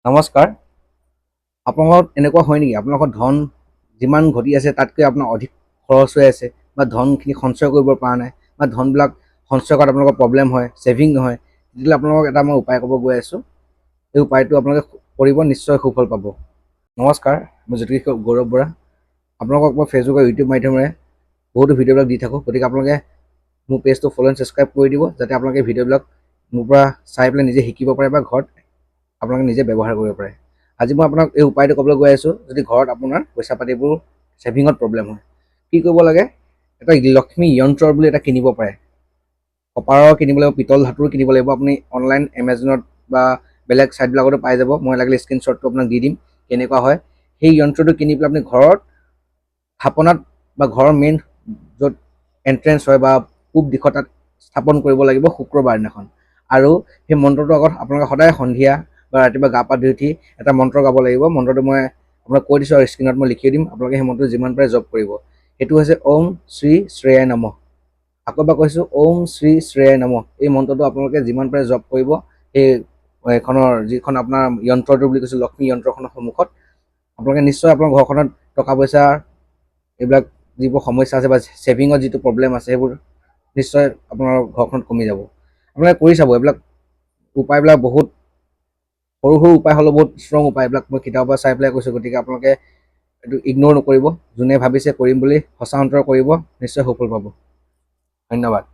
নমস্কাৰ। আপোনালোকৰ এনেকুৱা হয় নেকি আপোনালোকৰ ধন যিমান ঘটি আছে তাতকৈ আপোনাৰ অধিক খৰচ হৈ আছে বা ধনখিনি সঞ্চয় কৰিব পৰা নাই বা ধনবিলাক সঞ্চয় কৰাত আপোনালোকৰ প্ৰব্লেম হয়, ছেভিং নহয়, তেতিয়াহ'লে আপোনালোকক এটা মই উপায় ক'ব গৈ আছোঁ। এই উপায়টো আপোনালোকে কৰিব, নিশ্চয় সুফল পাব। নমস্কাৰ, মই জ্যোতিষ গৌৰৱ বৰা। আপোনালোকক মই ফেচবুক আৰু ইউটিউব মাধ্যমেৰে বহুতো ভিডিঅ'বিলাক দি থাকোঁ, গতিকে আপোনালোকে মোৰ পেজটো ফ'ল' এণ্ড ছাবস্ক্ৰাইব কৰি দিব, যাতে আপোনালোকে ভিডিঅ'বিলাক মোৰ পৰা চাই পেলাই নিজে শিকিব পাৰে বা ঘৰত আপোনালোকে নিজে ব্যৱহাৰ কৰিব পাৰে। আজি মই আপোনাক এই উপায়টো ক'বলৈ গৈ আছোঁ, যদি ঘৰত আপোনাৰ পইচা পাতিবোৰ ছেভিঙত প্ৰব্লেম হয়, কি কৰিব লাগে? এটা লক্ষ্মী যন্ত্ৰ বুলি এটা কিনিব পাৰে। কপাৰৰ কিনিব লাগিব, পিতল ধাতুৰ কিনিব লাগিব। আপুনি অনলাইন এমাজনত বা বেলেগ ছাইটবিলাকতো পাই যাব। মই লাগিলে স্ক্ৰীনশ্বটটো আপোনাক দি দিম কেনেকুৱা হয়। সেই যন্ত্ৰটো কিনি পেলাই আপুনি ঘৰত থাপনাত বা ঘৰৰ মেইন য'ত এণ্ট্ৰেঞ্চ হয় বা পূব দিশত তাত স্থাপন কৰিব লাগিব শুক্ৰবাৰ দিনাখন। আৰু সেই মন্ত্ৰটোৰ আগত আপোনালোকে সদায় সন্ধিয়া বা ৰাতিপুৱা গা পা ধুই উঠি এটা মন্ত্ৰ গাব লাগিব। মন্ত্ৰটো মই আপোনাক কৈ দিছোঁ আৰু স্ক্ৰীণত মই লিখি দিম, আপোনালোকে সেই মন্ত্ৰটো যিমান পাৰে জপ কৰিব। সেইটো হৈছে ওম শ্ৰী শ্ৰেয়াই নমঃ। আকৌ এবাৰ কৈছোঁ, ওম শ্ৰী শ্ৰেয়াই নমঃ। এই মন্ত্ৰটো আপোনালোকে যিমান পাৰে জপ কৰিব। সেই এইখনৰ যিখন আপোনাৰ যন্ত্ৰটো বুলি কৈছোঁ, লক্ষ্মী যন্ত্ৰখনৰ সন্মুখত আপোনালোকে নিশ্চয় আপোনাৰ ঘৰখনত টকা পইচা এইবিলাক যিবোৰ সমস্যা আছে বা ছেভিঙত যিটো প্ৰব্লেম আছে সেইবোৰ নিশ্চয় আপোনাৰ ঘৰখনত কমি যাব। আপোনালোকে কৰি চাব। এইবিলাক উপায়বিলাক বহুত সৰু সৰু উপায় হ'লেও বহুত ষ্ট্ৰং উপায়। এইবিলাক মই কিতাপৰ পৰা চাই পেলাই কৈছোঁ, গতিকে আপোনালোকে এইটো ইগন'ৰ নকৰিব। যোনে ভাবিছে কৰিম বুলি সঁচা অন্তৰে কৰিব, নিশ্চয় সফল পাব। ধন্যবাদ।